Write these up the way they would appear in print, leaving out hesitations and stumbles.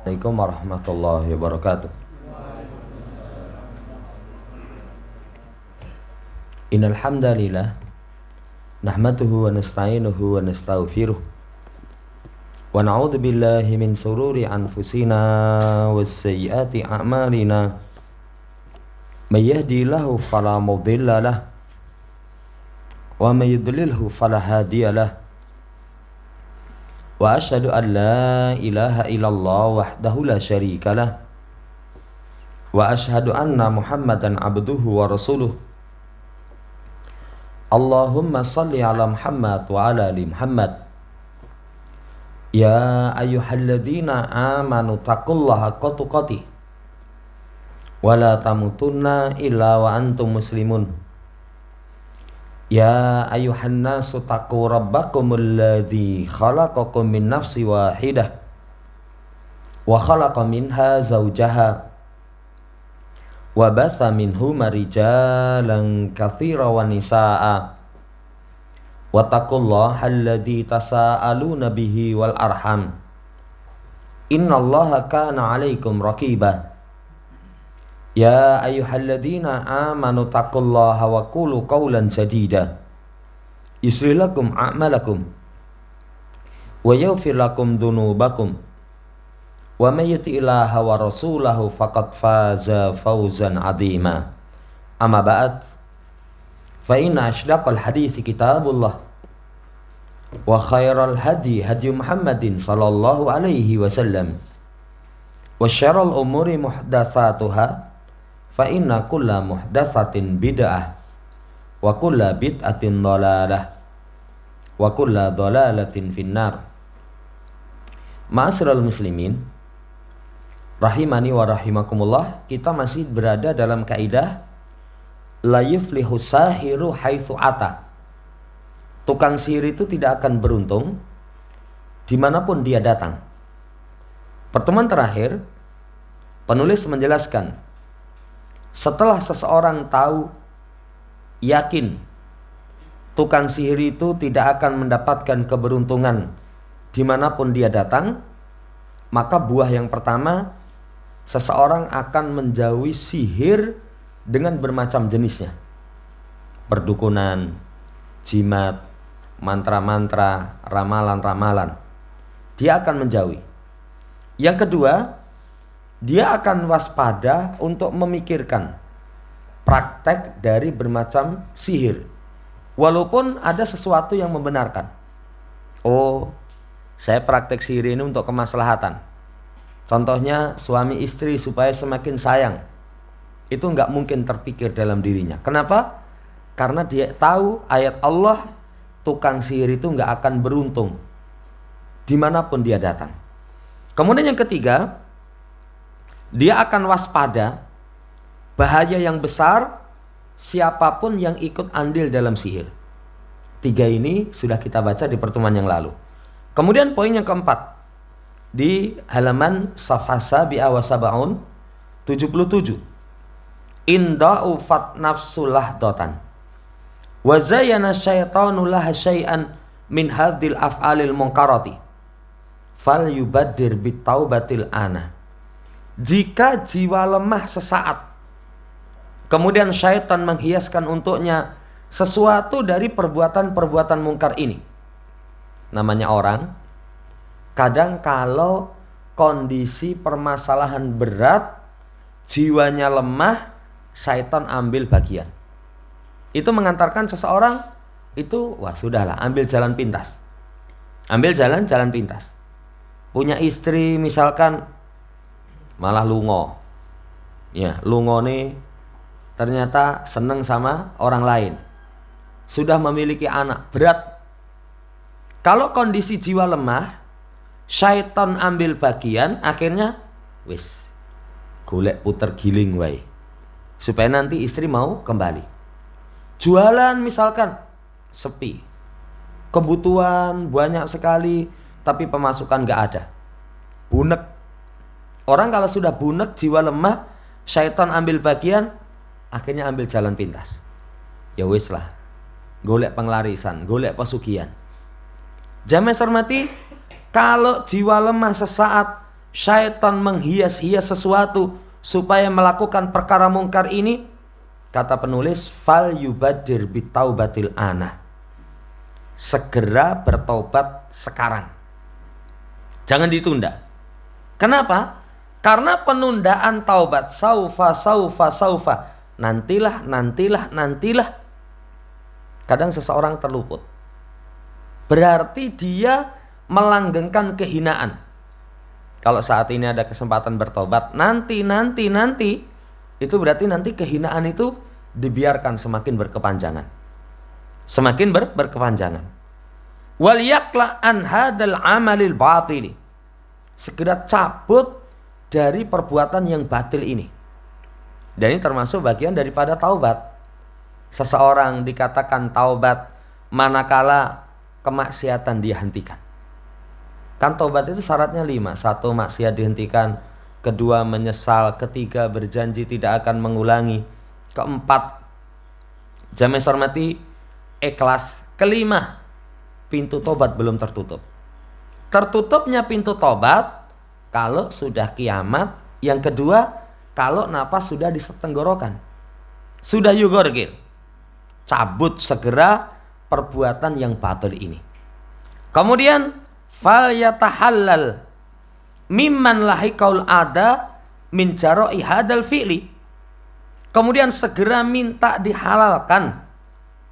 Assalamualaikum warahmatullahi wabarakatuh. Innal hamdalillah nahmaduhu wa nasta'inuhu wa nastaghfiruh wa na'udzu billahi min shururi anfusina was sayyiati a'malina may yahdihillahu fala mudilla lahu wa may yudlilhu fala hadiya lahu wa asyhadu an la ilaha illallah wahdahu la syarika lah wa asyhadu anna Muhammadan abduhu wa rasuluh. Allahumma salli ala Muhammad wa ala ali Muhammad. Ya ayyuhalladzina amanu taqullaha haqqa tuqatih wa la tamutunna illa wa antum muslimun. Ya ayuhan nasu taqu rabbakumul ladzi khalaqakum min nafsin wahidah wa khalaqa minha zawjaha wa batha minhuma rijalan katsiran wa nisaa'a wa taqullaha alladzi tasaaluna bihi wal arham innallaha kana 'alaikum raqiba. Ya ayyuhalladzina amanu taqullaha wa qulu qawlan sadida yuslih lakum a'malakum wa yaghfir lakum dhunubakum wa may yuti'illaha wa rasulahu faqad faza fawzan 'azima. Amma ba'd, fa inna ashdaqal hadithi kitabullah wa khairal hadi hadi Muhammadin sallallahu alaihi wasallam wa syarrul umuri muhdatsatuha fa inna kulla muhdatsatin bid'ah wa kulla bid'atin dhalalah wa kulla dhalalatin finnar. Ma'asyiral muslimin rahimani wa rahimakumullah, kita masih berada dalam kaidah la yuflihu sahiru haitsu ata. Tukang sihir itu tidak akan beruntung dimanapun dia datang. Pertemuan terakhir penulis menjelaskan, setelah seseorang tahu, yakin tukang sihir itu tidak akan mendapatkan keberuntungan dimanapun dia datang, maka buah yang pertama, seseorang akan menjauhi sihir dengan bermacam jenisnya. Perdukunan, jimat, mantra-mantra, ramalan-ramalan. Dia akan menjauhi. Yang kedua, dia akan waspada untuk memikirkan praktek dari bermacam sihir, walaupun ada sesuatu yang membenarkan. Oh, saya praktek sihir ini untuk kemaslahatan. Contohnya suami istri supaya semakin sayang. Itu nggak mungkin terpikir dalam dirinya. Kenapa? Karena dia tahu ayat Allah, tukang sihir itu nggak akan beruntung dimanapun dia datang. Kemudian yang ketiga, dia akan waspada bahaya yang besar siapapun yang ikut andil dalam sihir. Tiga ini sudah kita baca di pertemuan yang lalu. Kemudian poin yang keempat, di halaman safha sabi'a wa sab'un 77. Inda'u fat nafsulah dotan wa zayyana syaitanu laha syai'an min hadhil af'alil munkarati fal yubaddir bitaubatil ana. Jika jiwa lemah sesaat, kemudian syaitan menghiaskan untuknya sesuatu dari perbuatan-perbuatan mungkar ini. Namanya orang, kadang kalau kondisi permasalahan berat, jiwanya lemah, syaitan ambil bagian. Itu mengantarkan seseorang, itu wah sudahlah, ambil jalan pintas. Ambil jalan pintas. Punya istri misalkan, malah lungo. Ya, lungo nih ternyata seneng sama orang lain. Sudah memiliki anak, berat. Kalau kondisi jiwa lemah, syaitan ambil bagian, akhirnya wis golek puter giling wae. Supaya nanti istri mau kembali. Jualan misalkan sepi. Kebutuhan banyak sekali tapi pemasukan gak ada. Bunek. Orang kalau sudah bunek, jiwa lemah, syaitan ambil bagian, akhirnya ambil jalan pintas. Ya wis lah, golek penglarisan, golek pesugihan. Jamaah hormati, kalau jiwa lemah sesaat, syaitan menghias-hias sesuatu supaya melakukan perkara mungkar ini, kata penulis, fal yubadir bitaubatil ana. Segera bertobat sekarang. Jangan ditunda. Kenapa? Karena penundaan taubat saufa. Nantilah. Kadang seseorang terluput. Berarti dia melanggengkan kehinaan. Kalau saat ini ada kesempatan bertobat, nanti, itu berarti nanti kehinaan itu dibiarkan semakin berkepanjangan. Semakin berkepanjangan. Wal yakla an hadal amalil batili. Segera cabut dari perbuatan yang batil ini. Dan ini termasuk bagian daripada taubat. Seseorang dikatakan taubat manakala kemaksiatan dihentikan. Kan taubat itu syaratnya 5. 1, maksiat dihentikan. 2, menyesal. 3, berjanji tidak akan mengulangi. 4, jamaah hormati, ikhlas. 5, pintu tobat belum tertutup. Tertutupnya pintu tobat kalau sudah kiamat. Yang 2, kalau nafas sudah di tenggorokan, sudah yugorgil. Cabut segera perbuatan yang batil ini. Kemudian fal yatahallal mimman lahikaul ada min jaroi hadal fi'li. Kemudian segera minta dihalalkan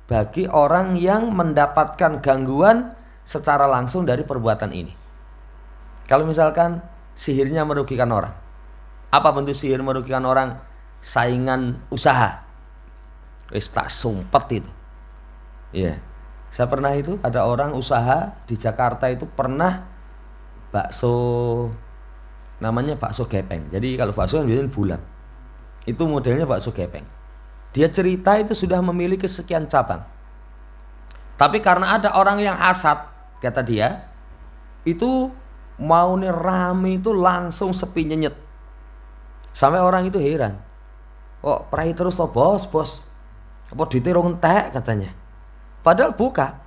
bagi orang yang mendapatkan gangguan secara langsung dari perbuatan ini. Kalau misalkan sihirnya merugikan orang. Apa bentuk sihir merugikan orang? Saingan usaha. Wis tak sumpet itu. Iya. Saya pernah itu, ada orang usaha di Jakarta itu pernah bakso, namanya bakso gepeng. Jadi kalau bakso kan biasanya bulat. Itu modelnya bakso gepeng. Dia cerita itu sudah memiliki sekian cabang. Tapi karena ada orang yang hasad, kata dia, itu mau nih rame itu langsung sepi nyenyet. Sampai orang itu heran. Kok prai terus toh bos? Apa diterong entek katanya. Padahal buka.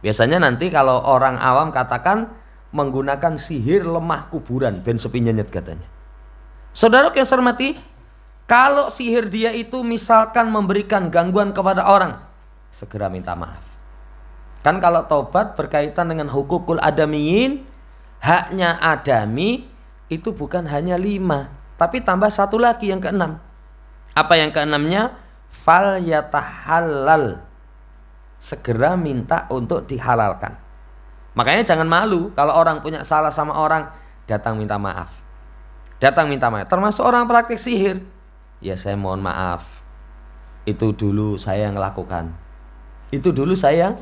Biasanya nanti kalau orang awam katakan menggunakan sihir lemah kuburan ben sepi nyenyet katanya. Saudara yang saya hormati, kalau sihir dia itu misalkan memberikan gangguan kepada orang, segera minta maaf. Kan kalau taubat berkaitan dengan hukukul adamiyin, haknya adami itu bukan hanya 5, tapi tambah 1 lagi yang ke-6. Apa yang ke-6-nya? Fal yatahallal. Segera minta untuk dihalalkan. Makanya jangan malu kalau orang punya salah sama orang, datang minta maaf. Termasuk orang praktik sihir. Ya saya mohon maaf. Itu dulu saya yang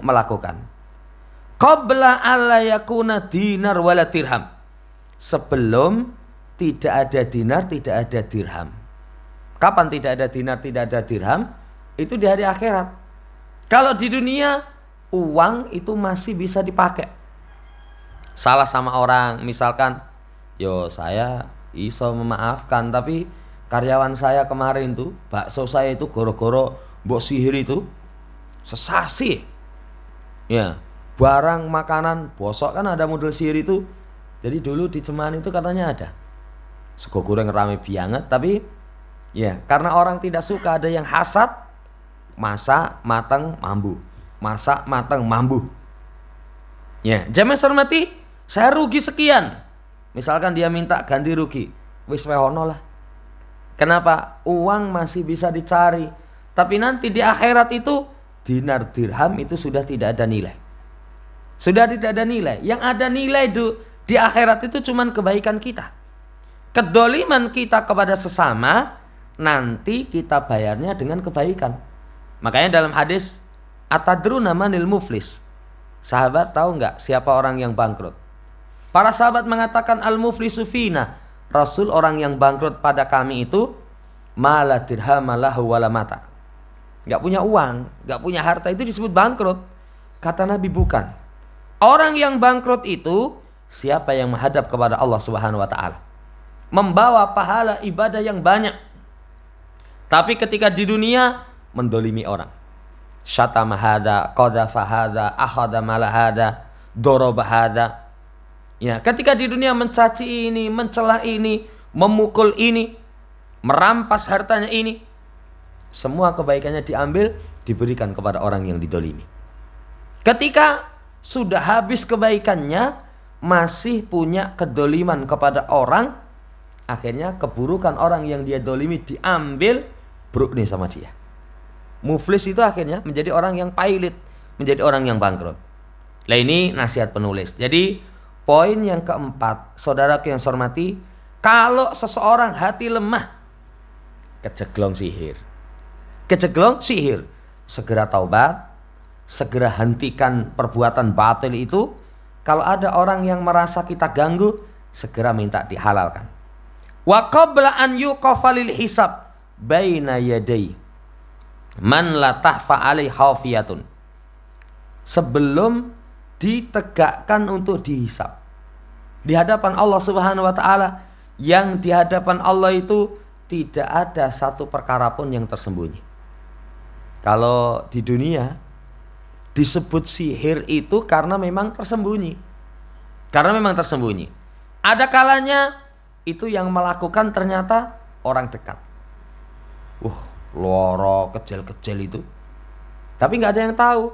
melakukan. Qabla alla yakuna dinar wala dirham. Sebelum tidak ada dinar, tidak ada dirham. Kapan tidak ada dinar, tidak ada dirham? Itu di hari akhirat. Kalau di dunia, uang itu masih bisa dipakai. Salah sama orang, misalkan, yo saya iso memaafkan, tapi karyawan saya kemarin tuh, bakso saya itu goro-goro mbok sihir itu, sesasi. Ya, barang makanan bosok kan ada model sihir itu. Jadi dulu di Ceman itu katanya ada. Sego goreng rame banget, tapi ya karena orang tidak suka ada yang hasad, masak matang mambu. Ya, jamaah hormati, saya rugi sekian. Misalkan dia minta ganti rugi, wis wehono lah. Kenapa? Uang masih bisa dicari, tapi nanti di akhirat itu dinar dirham itu sudah tidak ada nilai. Yang ada nilai di akhirat itu cuman kebaikan kita. Kedoliman kita kepada sesama nanti kita bayarnya dengan kebaikan. Makanya dalam hadis atadruna manil muflis, sahabat tahu nggak siapa orang yang bangkrut? Para sahabat mengatakan al-muflisu fina, Rasul, orang yang bangkrut pada kami itu mala dirham lahu wala mata. Nggak punya uang, nggak punya harta, itu disebut bangkrut. Kata Nabi bukan. Orang yang bangkrut itu siapa yang menghadap kepada Allah Subhanahu wa taala, membawa pahala ibadah yang banyak. Tapi ketika di dunia mendolimi orang, syatama hada, qadhafa hada, akhadha mala hada, doroba hada. Ya, ketika di dunia mencaci ini, mencela ini, memukul ini, merampas hartanya ini, semua kebaikannya diambil, diberikan kepada orang yang didolimi. Ketika sudah habis kebaikannya, masih punya kedoliman kepada orang, akhirnya keburukan orang yang dia dolimi diambil, buruk nih sama dia. Muflis itu akhirnya menjadi orang yang pailit, menjadi orang yang bangkrut. Nah, ini nasihat penulis. Jadi poin yang keempat, saudaraku yang saya hormati, kalau seseorang hati lemah, kejeglong sihir. Kejeglong sihir, segera taubat, segera hentikan perbuatan batil itu. Kalau ada orang yang merasa kita ganggu, segera minta dihalalkan. Wa qabla an yuqafa lil hisab baina yaday man la tahfa alai khafiyatun. Sebelum ditegakkan untuk dihisab di hadapan Allah Subhanahu wa taala, yang di hadapan Allah itu tidak ada satu perkara pun yang tersembunyi. Kalau di dunia disebut sihir itu karena memang tersembunyi. Karena memang tersembunyi. Ada kalanya itu yang melakukan ternyata orang dekat. Loro kecil-kecil itu. Tapi nggak ada yang tahu.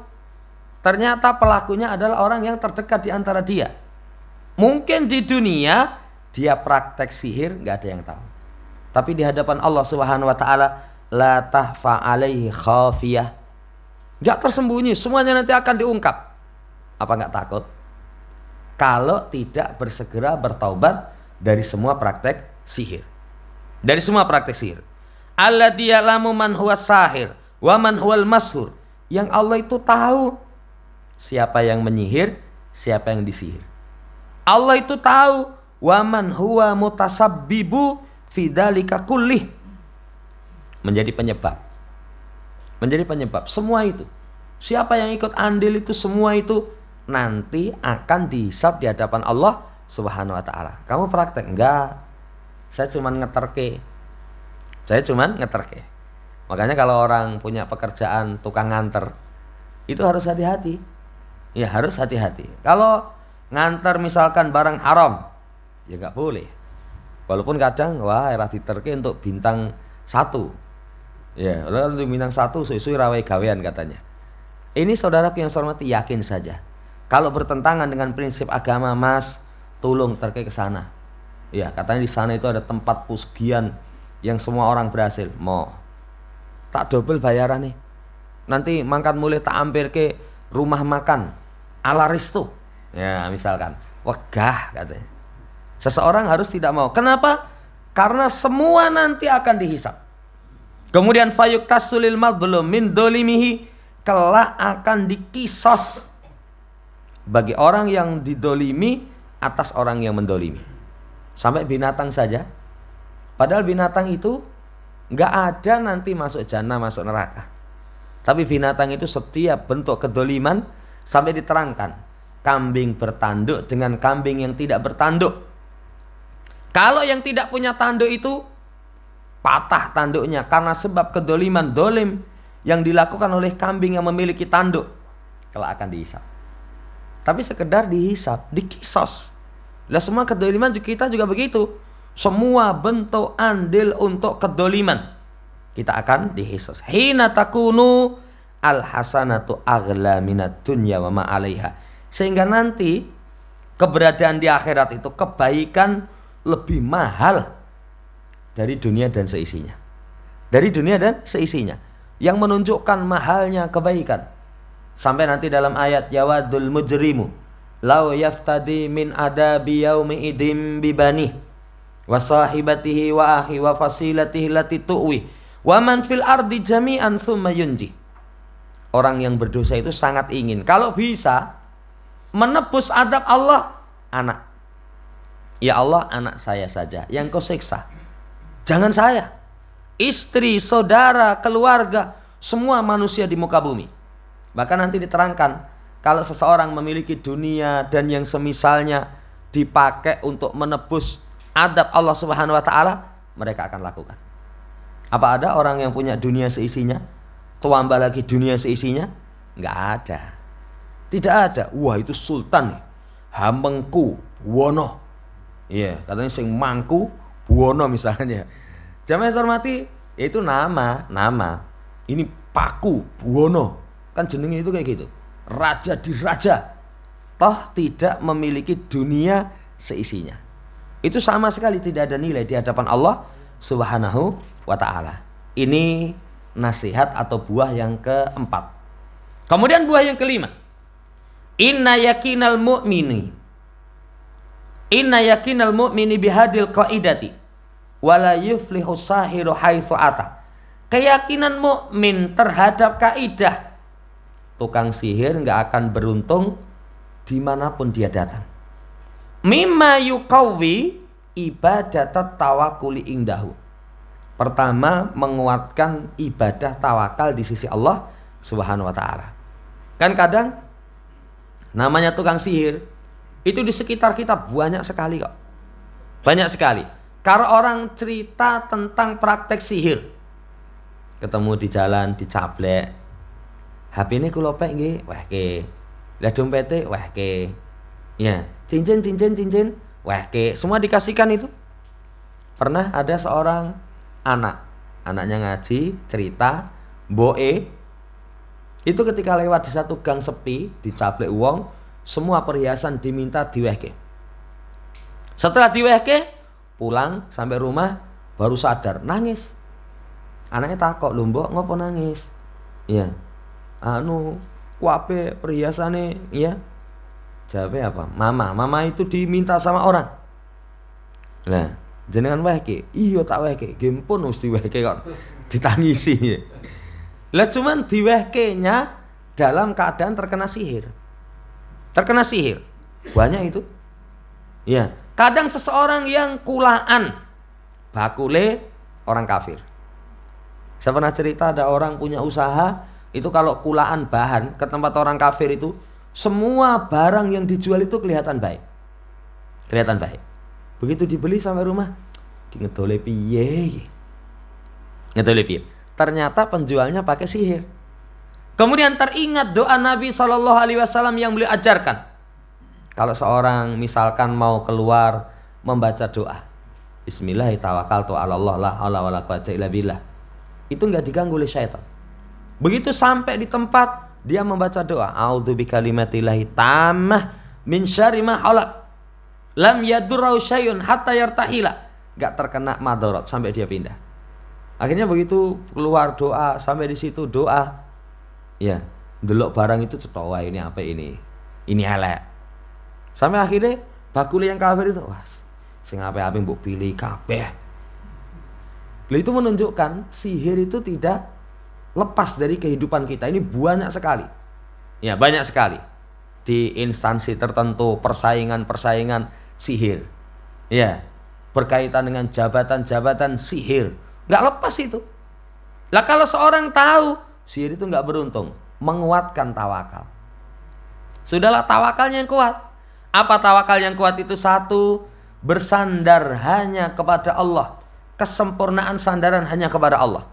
Ternyata pelakunya adalah orang yang terdekat di antara dia. Mungkin di dunia dia praktek sihir, nggak ada yang tahu. Tapi di hadapan Allah Subhanahu wa taala, la tahfa alaihi khafiyah. Nggak tersembunyi, semuanya nanti akan diungkap. Apa nggak takut? Kalau tidak bersegera bertaubat dari semua praktek sihir. Dari semua praktek sihir. Alladzi ya'lamu man huwa sahir wa man huwal mashur. Yang Allah itu tahu siapa yang menyihir, siapa yang disihir. Allah itu tahu wa man huwa mutasabbibu fi dzalika kullih. Menjadi penyebab. Menjadi penyebab semua itu. Siapa yang ikut andil itu, semua itu nanti akan dihisab di hadapan Allah Subhanahu wa taala. Kamu praktek? Enggak. Saya cuman ngeterke. Makanya kalau orang punya pekerjaan tukang nganter, itu harus hati-hati. Ya, harus hati-hati. Kalau nganter misalkan barang haram, ya enggak boleh. Walaupun kadang era diterke untuk bintang 1. Ya, kalau untuk bintang 1 suwi-suwi rawai gawean katanya. Ini saudaraku yang saya hormati, yakin saja. Kalau bertentangan dengan prinsip agama, Mas, tolong terke ke sana. Ya, katanya di sana itu ada tempat pesugihan yang semua orang berhasil. Mau tak double bayaran nih. Nanti mangkat mulai tak ampir ke rumah makan ala resto. Ya, misalkan. Wegah katanya. Seseorang harus tidak mau. Kenapa? Karena semua nanti akan dihisab. Kemudian fayuktasulil madlum min dolimihi, kelak akan dikisos bagi orang yang didolimi atas orang yang mendolimi. Sampai binatang saja. Padahal binatang itu nggak ada nanti masuk jannah, masuk neraka. Tapi binatang itu setiap bentuk kedoliman sampai diterangkan. Kambing bertanduk dengan kambing yang tidak bertanduk. Kalau yang tidak punya tanduk itu patah tanduknya karena sebab kedoliman dolim yang dilakukan oleh kambing yang memiliki tanduk, kelak akan dihisab. Tapi sekedar dihisab, dikisos. Lah semua kedoliman kita juga begitu. Semua bentuk andil untuk kedoliman kita akan dihisab. Hina takunu al hasanatu aghla minad dunya wa ma 'alaiha. Sehingga nanti keberadaan di akhirat itu kebaikan lebih mahal dari dunia dan seisinya. Dari dunia dan seisinya, yang menunjukkan mahalnya kebaikan. Sampai nanti dalam ayat yawadul mujrimu law yaftadi min adabi yaumi idim bibani wa sahibatihi wa akhi wa fasilatihi lati tuwi wa man fil ardi jami'an thumma yunji. Orang yang berdosa itu sangat ingin kalau bisa menebus adab Allah. Anak, ya Allah, anak saya saja yang kau siksa, jangan saya. Istri, saudara, keluarga, semua manusia di muka bumi. Bahkan nanti diterangkan, kalau seseorang memiliki dunia dan yang semisalnya dipakai untuk menebus adab Allah Subhanahu wa taala, mereka akan lakukan. Apa ada orang yang punya dunia seisinya, tambah lagi dunia seisinya? Enggak ada. Tidak ada. Wah, itu sultan nih, hamengku, buwono. Iya, katanya sing mangku buwono misalnya. Jamaah hormati, itu nama. Ini Paku Buwono. Kan jenenge itu kayak gitu. Raja di raja. Toh tidak memiliki dunia seisinya. Itu sama sekali tidak ada nilai di hadapan Allah Subhanahu wa ta'ala. Ini nasihat atau buah yang keempat. Kemudian buah yang kelima. Inna yakinal mu'mini bihadil qaidati wala yuflihu sahiru haitsu ata. Keyakinan mukmin terhadap kaidah tukang sihir nggak akan beruntung dimanapun dia datang. Mimma yuqawwi ibadat tawakkuli indahu. Pertama, menguatkan ibadah tawakal di sisi Allah Subhanahu wa ta'ala. Kan kadang namanya tukang sihir itu di sekitar kita banyak sekali kok. Banyak sekali. Kalau orang cerita tentang praktek sihir, ketemu di jalan dicablek, HP ini kulopek nggih, wehke. Lah dompete wehke. Ya, cincin, wehke. Semua dikasihkan itu. Pernah ada seorang anaknya ngaji, cerita, mboke itu ketika lewat di satu gang sepi, dicablek uang, semua perhiasan diminta diwehke. Setelah diwehke, pulang sampai rumah baru sadar, nangis. Anaknya takut, lho mbok ngopo nangis? Ya. Kuape perhiasane, ya. Jawabnya apa? Mama itu diminta sama orang. Nah, jenengan wehke. Iya tak wehke. Gempun mesti wehke kok. Ditangisi. Lah cuman diwehkenya dalam keadaan terkena sihir. Terkena sihir. Banyak itu. Ya. Kadang seseorang yang kulaan bakule orang kafir. Saya pernah cerita ada orang punya usaha, itu kalau kulaan bahan ke tempat orang kafir itu, semua barang yang dijual itu kelihatan baik. Kelihatan baik. Begitu dibeli sampai rumah, ngedole piye? Ngedole piye? Ternyata penjualnya pakai sihir. Kemudian teringat doa Nabi SAW yang beliau ajarkan. Kalau seorang misalkan mau keluar membaca doa, Bismillahirrahmanirrahim, la haula wala quwwata illa billah. Itu enggak diganggu oleh syaitan. Begitu sampai di tempat dia membaca doa, a'udzu bikalimatillahi tammah min syarri ma khalaq. Lam yadurru syai'un hatta yartahila. Enggak terkena madarat sampai dia pindah. Akhirnya begitu keluar doa, sampai di situ doa. Ya, delok barang itu cetowa, ini apa ini? Ini elek. Sampai akhirnya bakule yang kafir itu, wah, sing ape-ape mbok pilih kabeh. Itu menunjukkan sihir itu tidak lepas dari kehidupan kita. Ini banyak sekali. Ya, banyak sekali. Di instansi tertentu persaingan sihir. Ya, berkaitan dengan jabatan-jabatan sihir. Nggak lepas itu. Lah kalau seorang tahu sihir itu nggak beruntung, menguatkan tawakal. Sudahlah tawakalnya yang kuat. Apa tawakal yang kuat itu? Satu, bersandar hanya kepada Allah. Kesempurnaan sandaran hanya kepada Allah.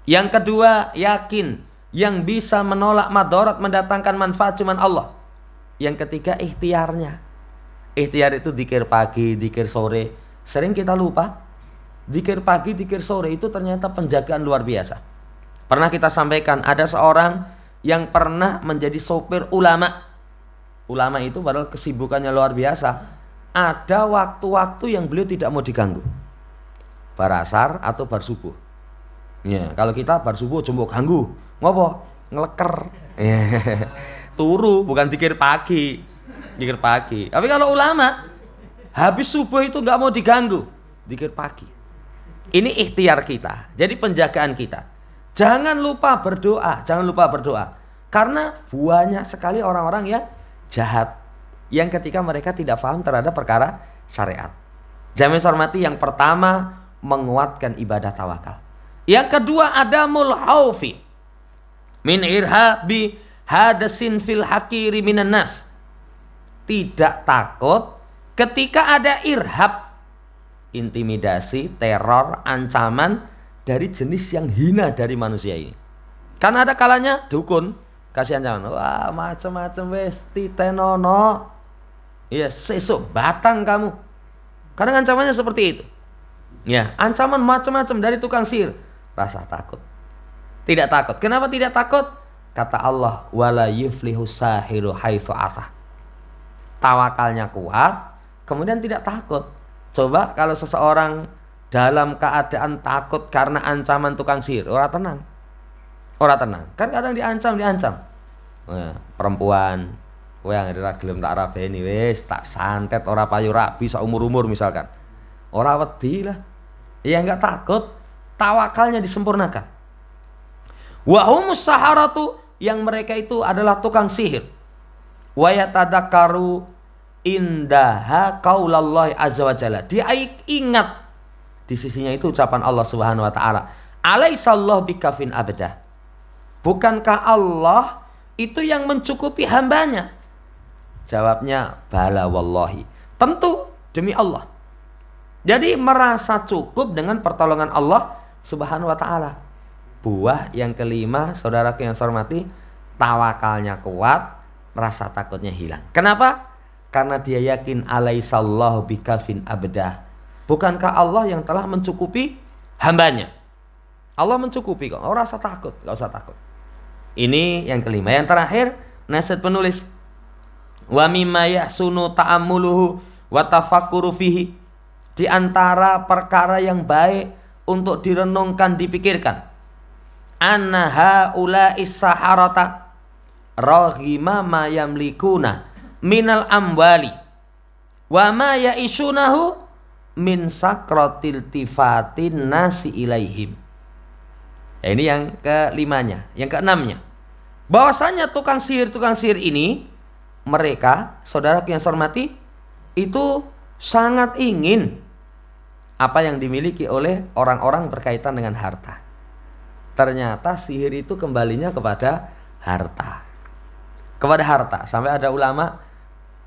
Yang kedua, yakin yang bisa menolak madarat, mendatangkan manfaat cuma Allah. Yang ketiga, ikhtiarnya. Ikhtiar itu dzikir pagi, dzikir sore. Sering kita lupa. Dzikir pagi, dzikir sore itu ternyata penjagaan luar biasa. Pernah kita sampaikan, ada seorang yang pernah menjadi sopir ulama. Ulama itu padahal kesibukannya luar biasa. Ada waktu-waktu yang beliau tidak mau diganggu. Bar asar atau bar subuh. Ya, kalau kita bar subuh coba ganggu. Ngopo? Ngeleker. Turu, bukan dzikir pagi. Dzikir pagi. Tapi kalau ulama habis subuh itu nggak mau diganggu. Dzikir pagi. Ini ikhtiar kita. Jadi penjagaan kita. Jangan lupa berdoa, Karena banyak sekali orang-orang yang jahat yang ketika mereka tidak paham terhadap perkara syariat. Jamaah hormati, yang pertama menguatkan ibadah tawakal. Yang kedua, adamul khaufi min irhabi hadasin fil hakiri minan nas. Tidak takut ketika ada irhab, intimidasi, teror, ancaman dari jenis yang hina dari manusia ini. Karena ada kalanya dukun kasih ancaman, wah macam-macam wes titenono. Ya, sesuk batang kamu. Kadang ancamannya seperti itu. Ya, ancaman macam-macam dari tukang sihir. Rasa takut. Tidak takut. Kenapa tidak takut? Kata Allah, wala yuflihu sahiru haitsu ata. Tawakalnya kuat, kemudian tidak takut. Coba kalau seseorang dalam keadaan takut karena ancaman tukang sihir, orang tenang. Orang tenang. Kan kadang diancam. Nah, perempuan, kowe anggere ra gelem tak rabeni wis, tak santet ora payu rabi sak umur-umur misalkan. Ora wedi lah. Ya enggak takut, tawakalnya disempurnakan. Wa humus saharatu, yang mereka itu adalah tukang sihir. Wa yatadakkaru indaha qaulallahi azza wa jalla. Dia ingat di sisinya itu ucapan Allah Subhanahu wa taala. Alaisallahu bikafin abdah. Bukankah Allah itu yang mencukupi hambanya? Jawabnya bala wallahi. Tentu demi Allah. Jadi merasa cukup dengan pertolongan Allah Subhanahu wa taala. Buah yang kelima, saudaraku yang saya hormati, tawakalnya kuat, rasa takutnya hilang. Kenapa? Karena dia yakin alaisallahu bikafin abdah. Bukankah Allah yang telah mencukupi hambanya? Allah mencukupi kok. Oh, rasa takut, gak usah takut. Ini yang kelima. Yang terakhir, nasihat penulis. Wa mimma yahsunu ta'ammuluhu wa tafakkuru fihi. Di antara perkara yang baik untuk direnungkan, dipikirkan. Anna haula'i saharata raghima ma yamlikuna minal amwali wa ma ya'isunahu min sakratil tifatin nasi ilaihim. Ini yang kelimanya. Yang keenamnya, bahwasanya tukang sihir ini, mereka, saudaraku yang saya hormati, itu sangat ingin apa yang dimiliki oleh orang-orang berkaitan dengan harta. Ternyata sihir itu kembalinya kepada harta. Kepada harta. Sampai ada ulama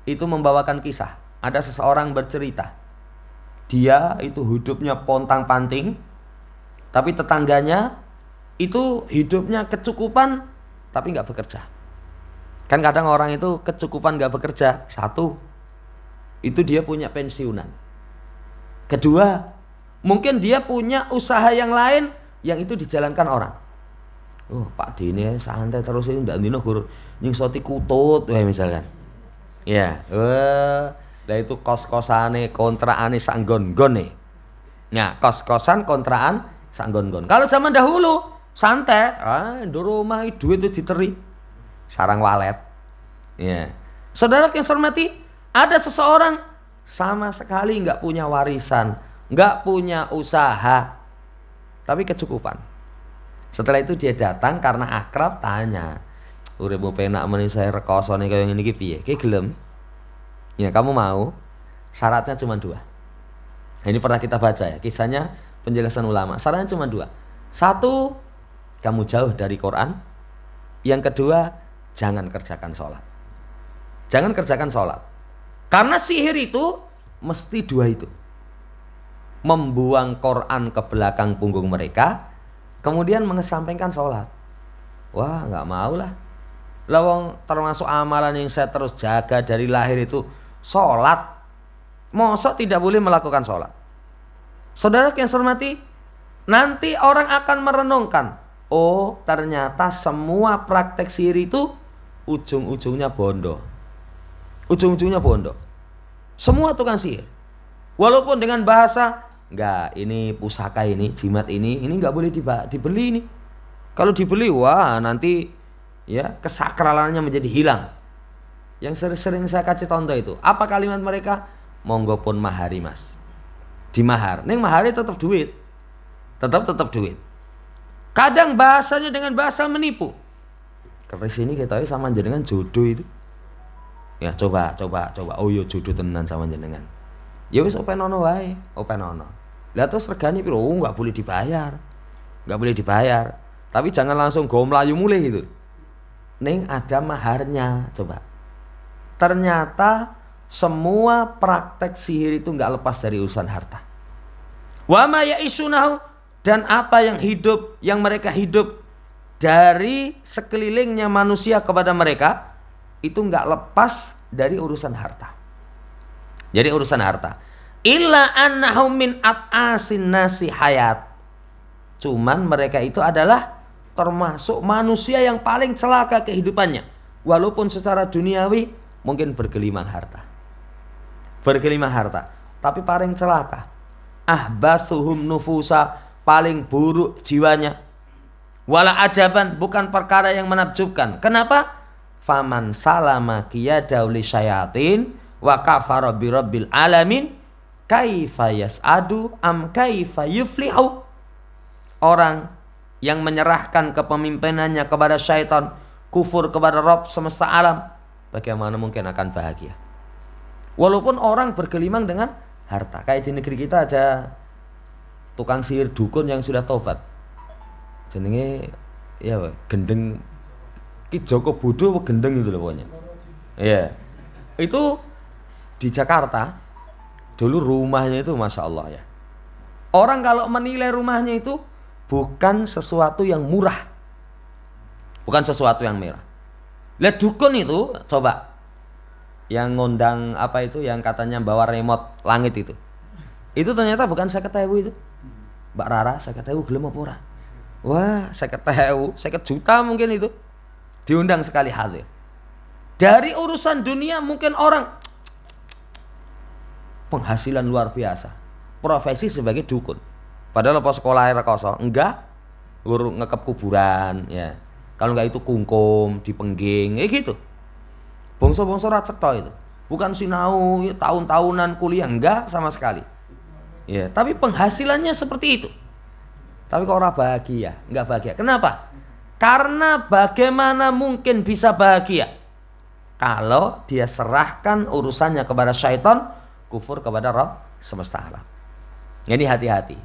itu membawakan kisah. Ada seseorang bercerita. Dia itu hidupnya pontang-panting, tapi tetangganya itu hidupnya kecukupan tapi nggak bekerja. Kan kadang orang itu kecukupan nggak bekerja. Satu, itu dia punya pensiunan. Kedua, mungkin dia punya usaha yang lain yang itu dijalankan orang. Oh, Pak Dene santai terus ini ndak ndino gur nyingsoti kutut misalkan. Ya, lah itu kos-kosane, kontraane sak nggon-nggon nih. Nah, kos-kosan, kontraan sak nggon-nggon. Kalau zaman dahulu santai, di rumah duit itu diteri sarang walet. Ya. Saudara yang saya hormati, ada seseorang sama sekali nggak punya warisan, nggak punya usaha, tapi kecukupan. Setelah itu dia datang karena akrab, tanya, uripmu penak meni saya rekosone kaya ngene iki piye? Ki gelem? Ya, kamu mau? Syaratnya cuma 2. Nah, ini pernah kita baca ya, kisahnya penjelasan ulama. Syaratnya cuma 2. 1, kamu jauh dari Quran. Yang kedua, jangan kerjakan sholat. Jangan kerjakan sholat. Karena sihir itu mesti 2 itu. Membuang Quran ke belakang punggung mereka, kemudian mengesampingkan sholat. Wah, nggak mau lah. Lawang termasuk amalan yang saya terus jaga dari lahir itu sholat. Mosok tidak boleh melakukan sholat. Saudara yang saya hormati, nanti orang akan merenungkan, oh ternyata semua praktek sihir itu ujung-ujungnya bondo. Ujung-ujungnya bondo. Semua tukang sihir, walaupun dengan bahasa, enggak, ini pusaka ini, jimat ini enggak boleh dibeli ini. Kalau dibeli, wah nanti ya kesakralannya menjadi hilang. Yang sering saya kasih contoh itu, apa kalimat mereka? Monggo pun mahari mas. Di mahar, neng mahari tetap duit. Tetap duit. Kadang bahasanya dengan bahasa menipu. Keris ini kita sama jenengan jodoh itu. Ya coba. Oh iya jodoh tenan sama jenengan. Ya wis openono wae, openono. Lah terus regane piro? Oh, enggak boleh dibayar. Enggak boleh dibayar. Tapi jangan langsung go mlayu mulih gitu. Ning ada maharnya, coba. Ternyata semua praktek sihir itu enggak lepas dari urusan harta. Wa ma ya'isunahu, dan apa yang mereka hidup dari sekelilingnya manusia kepada mereka itu enggak lepas dari urusan harta. Jadi urusan harta. Illa annahum min at'asin nasi hayat. Cuman mereka itu adalah termasuk manusia yang paling celaka kehidupannya. Walaupun secara duniawi mungkin bergelimang harta. Bergelimang harta, tapi paling celaka. Ahbasuhum nufusa, paling buruk jiwanya. Wala ajaban, bukan perkara yang menakjubkan. Kenapa? Faman salama qiyadahu li syayatin wa kafara bi rabbil alamin kaifa yas'adu am kaifa yuflihu. Orang yang menyerahkan kepemimpinannya kepada syaitan, kufur kepada Rabb semesta alam, bagaimana mungkin akan bahagia? Walaupun orang bergelimang dengan harta. Kayak di negeri kita ada tukang sihir dukun yang sudah tobat. Jenenge ya gendeng Ki Joko Bodo gendeng itu loh pokoknya. Iya. Itu di Jakarta dulu rumahnya itu Masya Allah ya. Orang kalau menilai rumahnya itu bukan sesuatu yang murah, bukan sesuatu yang murah. Lihat dukun itu, coba yang ngundang apa itu, yang katanya bawa remote langit itu ternyata bukan 50.000 itu. Mbak Rara 50.000 gelem apa ora? Wah 50.000, 50 juta mungkin itu. Diundang sekali hadir. Dari urusan dunia mungkin orang penghasilan luar biasa, profesi sebagai dukun. Padahal apa sekolah rekoso? Enggak, guru ngekep kuburan ya. Kalau enggak itu kungkum, dipengging, gitu. Bongso-bongso ra cetha itu. Bukan sinau ya, tahun-tahunan kuliah, enggak sama sekali. Ya, tapi penghasilannya seperti itu. Tapi kok ora bahagia? Enggak bahagia. Kenapa? Karena bagaimana mungkin bisa bahagia kalau dia serahkan urusannya kepada syaitan, kufur kepada Rabb semesta alam. Jadi hati-hati.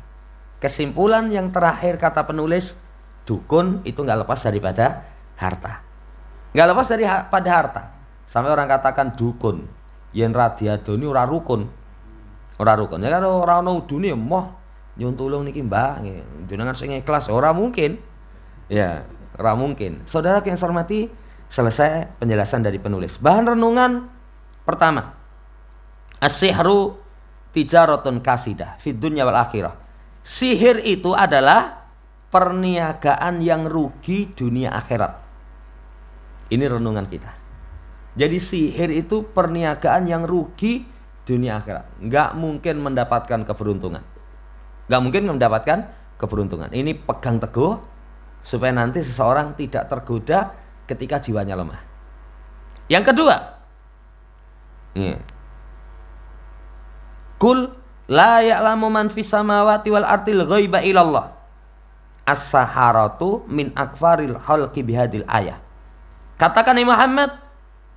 Kesimpulan yang terakhir kata penulis, dukun itu nggak lepas daripada harta. Nggak lepas daripada harta. Sampai orang katakan dukun, yen ra diadoni ora rukun. Ora rukun. Ya kan ora ono udune moh nyun tulung niki Mbah, jenengan sing ikhlas ora mungkin. Ya, ora mungkin. Saudara yang saya hormati, selesai penjelasan dari penulis. Bahan renungan pertama. As-sihru tijaratun kasidah fid dunya wal akhirah. Sihir itu adalah perniagaan yang rugi dunia akhirat. Ini renungan kita. Jadi sihir itu perniagaan yang rugi dunia akhirat. Nggak mungkin mendapatkan keberuntungan. Nggak mungkin mendapatkan keberuntungan. Ini pegang teguh supaya nanti seseorang tidak tergoda ketika jiwanya lemah. Yang kedua, Kul la ya'lamu man fis samawati wal ardil ghaiba illallah. As-saharatu min akfaril khalqi bihadil ayah. Katakan Muhammad,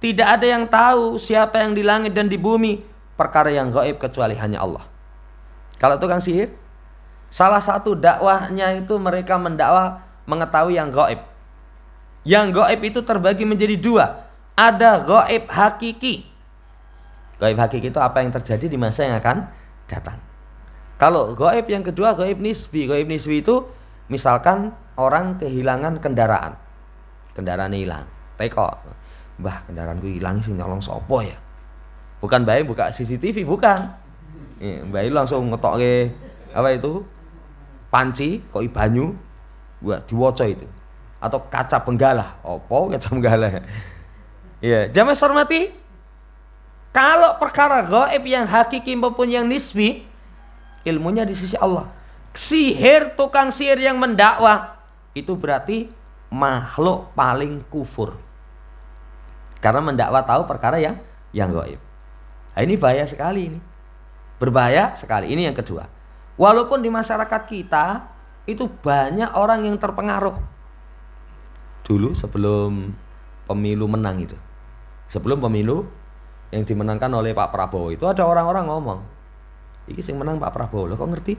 tidak ada yang tahu siapa yang di langit dan di bumi perkara yang gaib kecuali hanya Allah. Kalau tukang sihir, salah satu dakwahnya itu mereka mendakwa mengetahui yang gaib. Yang gaib itu terbagi menjadi dua. Ada gaib hakiki. Gaib hakiki itu apa yang terjadi di masa yang akan datang. Kalau gaib yang kedua, gaib nisbi. Gaib nisbi itu misalkan orang kehilangan kendaraan. Kendaraan hilang. Teko, Mbah kendaraanku hilang sing nyolong sopo ya? Bukan bae buka CCTV, bukan. Mbah langsung ngetokke apa itu? Panci, kok banyu, buat diwaca itu. Atau kaca benggala. Opo kaca benggala? Iya, jamaah hormati. Kalau perkara gaib yang hakiki maupun yang nisbi, ilmunya di sisi Allah. Sihir, tukang sihir yang mendakwa itu berarti makhluk paling kufur. Karena mendakwa tahu perkara yang gaib. Nah, ini bahaya sekali ini. Berbahaya sekali. Ini yang kedua. Walaupun di masyarakat kita itu banyak orang yang terpengaruh. Dulu sebelum pemilu menang itu. Sebelum pemilu yang dimenangkan oleh Pak Prabowo itu ada orang-orang ngomong, iki sing menang Pak Prabowo. Loh kok ngerti?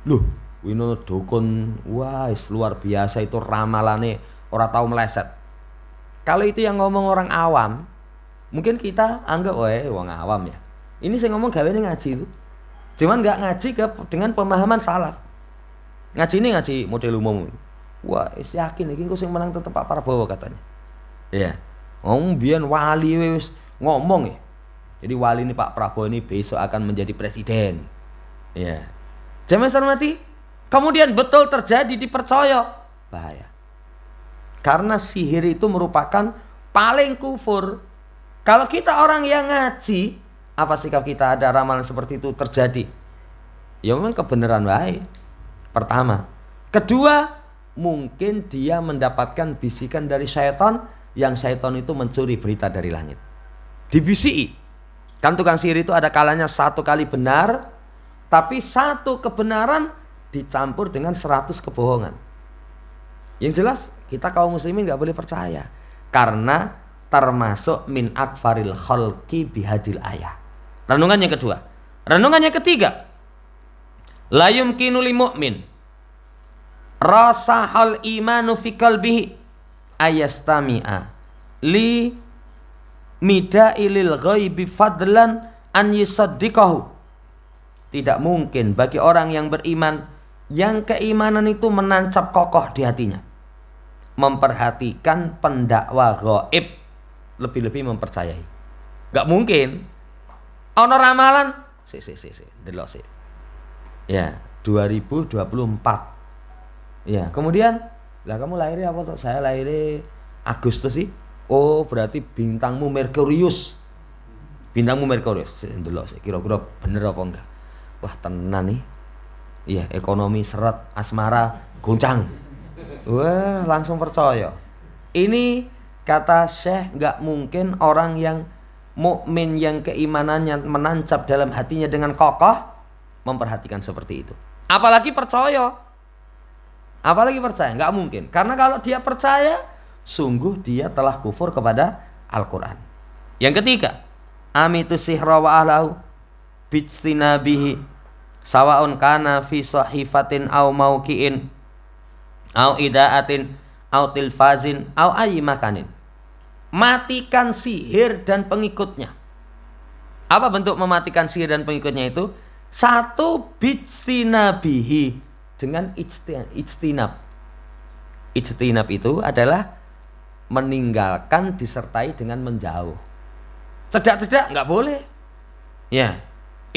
Loh, wino dukun, wah luar biasa itu ramalane, ora tahu meleset. Kalau itu yang ngomong orang awam, mungkin kita anggap wong awam ya. Ini saya ngomong gaweane ngaji itu. Cuman nggak ngaji dengan pemahaman salaf. Ngaji ini ngaji model umum. Wah, yakin iki engko sing menang tetep Pak Prabowo katanya. Iya. Ngomong biyen wali wis ngomong ya. Jadi wali ini Pak Prabowo ini besok akan menjadi presiden. Ya. Jamaah hormati, kemudian betul terjadi, dipercaya, bahaya. Karena sihir itu merupakan paling kufur. Kalau kita orang yang ngaji, apa sikap kita ada ramalan seperti itu terjadi? Ya memang kebenaran baik. Pertama. Kedua, mungkin dia mendapatkan bisikan dari syaitan, yang syaitan itu mencuri berita dari langit. Dibisiki. Kan tukang sihir itu ada kalanya satu kali benar, tapi satu kebenaran dicampur dengan 100 kebohongan. Yang jelas kita kaum muslimin gak boleh percaya, karena termasuk min akfaril khalqi bihadil ayah. Renungan yang kedua. Renungan yang ketiga, la yumkinu li mu'min rasahal imanu fi qalbihi ayastami'a li mida'ilil ghaibi fadlan an yusaddiqahu. Tidak mungkin bagi orang yang beriman yang keimanan itu menancap kokoh di hatinya, memperhatikan pendakwa gaib, lebih-lebih mempercayai. Gak mungkin. Ono ramalan delok sih. Ya, 2024. Ya, kemudian lah kamu lahirnya apa tuh? Saya lahirnya Agustus sih. Oh, berarti bintangmu Merkurius. Bintangmu Merkurius. Delok sih kira-kira bener apa enggak. Wah, tenan nih. Iya, ekonomi seret, asmara goncang. Wah, langsung percaya. Ini kata Syekh, enggak mungkin orang yang mukmin yang keimanannya menancap dalam hatinya dengan kokoh memperhatikan seperti itu. Apalagi percaya. Apalagi percaya, enggak mungkin. Karena kalau dia percaya, sungguh dia telah kufur kepada Al-Quran. Yang ketiga, amitu sihra wa ahlahu bijtinabihi sawaun kana fi sahifatin au maukiin au idaatin au tilfazin au ayyi makanin. Matikan sihir dan pengikutnya. Apa bentuk mematikan sihir dan pengikutnya itu? Satu, bijtinabihi, dengan ijtinab. Ijtinab itu adalah meninggalkan disertai dengan menjauh. Cedak-cedak nggak boleh. Ya,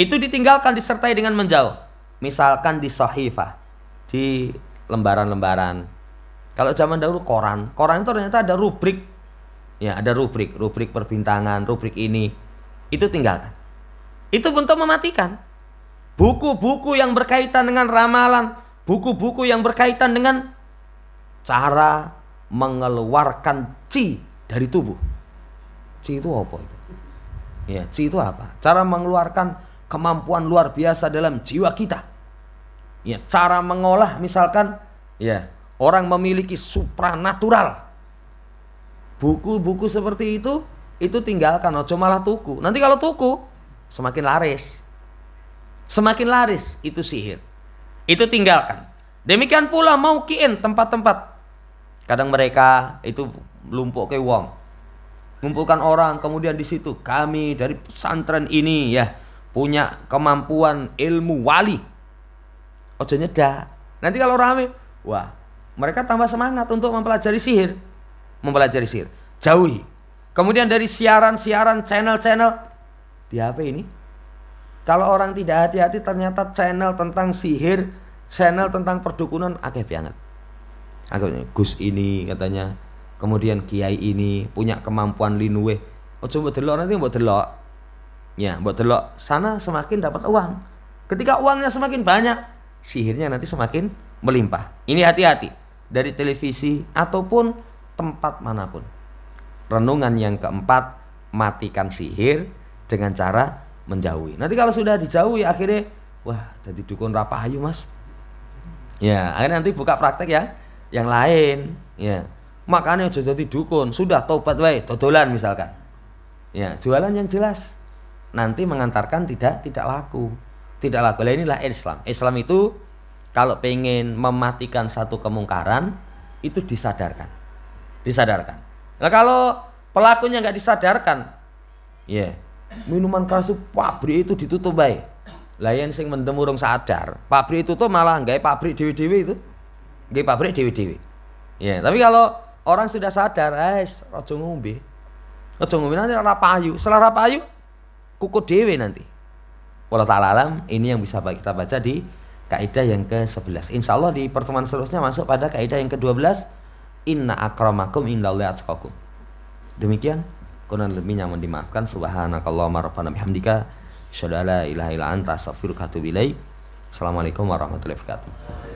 itu ditinggalkan disertai dengan menjauh. Misalkan di sahifah, di lembaran-lembaran. Kalau zaman dahulu koran itu ternyata ada rubrik. Ya, ada rubrik perbintangan, rubrik ini. Itu tinggalkan. Itu bentuk mematikan. Buku-buku yang berkaitan dengan ramalan, buku-buku yang berkaitan dengan cara mengeluarkan chi dari tubuh. Chi itu apa itu? Ya, chi itu apa? Cara mengeluarkan kemampuan luar biasa dalam jiwa kita. Ya, cara mengolah misalkan ya, orang memiliki supranatural. Buku-buku seperti itu tinggalkan, ojo malah tuku. Nanti kalau tuku semakin laris. Semakin laris itu sihir. Itu tinggalkan. Demikian pula maukiin, tempat-tempat. Kadang mereka itu lumpuk ke wong, ngumpulkan orang, kemudian di situ kami dari pesantren ini ya punya kemampuan ilmu wali. Ojo nyedak. Nanti kalau rame, wah, mereka tambah semangat untuk mempelajari sihir. Jauhi. Kemudian dari siaran-siaran, channel-channel di HP ini, kalau orang tidak hati-hati ternyata channel tentang sihir, channel tentang perdukunan akeh banget. Gus ini katanya, kemudian kiai ini punya kemampuan linuwe. Ojo mbok delok, nanti mbok delok. Ya, mbok delok sana semakin dapat uang. Ketika uangnya semakin banyak, sihirnya nanti semakin melimpah. Ini hati-hati dari televisi ataupun tempat manapun. Renungan yang keempat, matikan sihir dengan cara menjauhi. Nanti kalau sudah dijauhi akhirnya wah, jadi dukun rapayu mas. Ya, akhirnya nanti buka praktek ya yang lain, ya. Makanya aja jadi dukun, sudah tobat wae, dodolan misalkan. Ya, jualan yang jelas. Nanti mengantarkan tidak laku. Tidak laku. Lah inilah Islam. Islam itu kalau pengen mematikan satu kemungkaran itu disadarkan. Nah, kalau pelakunya nggak disadarkan, ya, minuman keras itu pabrik itu ditutup bae. Lah yen sing mendem urung sadar, pabrik itu tuh malah gawe pabrik dewe-dewe itu. Gawe pabrik dewe-dewe. Ya, tapi kalau orang sudah sadar, aja ngombe nanti ora payu. Setelah ora payu, kuku dewe nanti. Wallahu ta'ala alam, ini yang bisa kita baca di kaidah yang ke-11. Insyaallah di pertemuan seterusnya masuk pada kaidah yang ke-12, inna akramakum indallahi atqakum. Demikian, kurang lebihnya mohon dimaafkan. Subhanakallahumma rabbana bihamdika asyhadu an la ilaha illa anta astaghfiruka wa atubu ilaik. Assalamualaikum warahmatullahi wabarakatuh.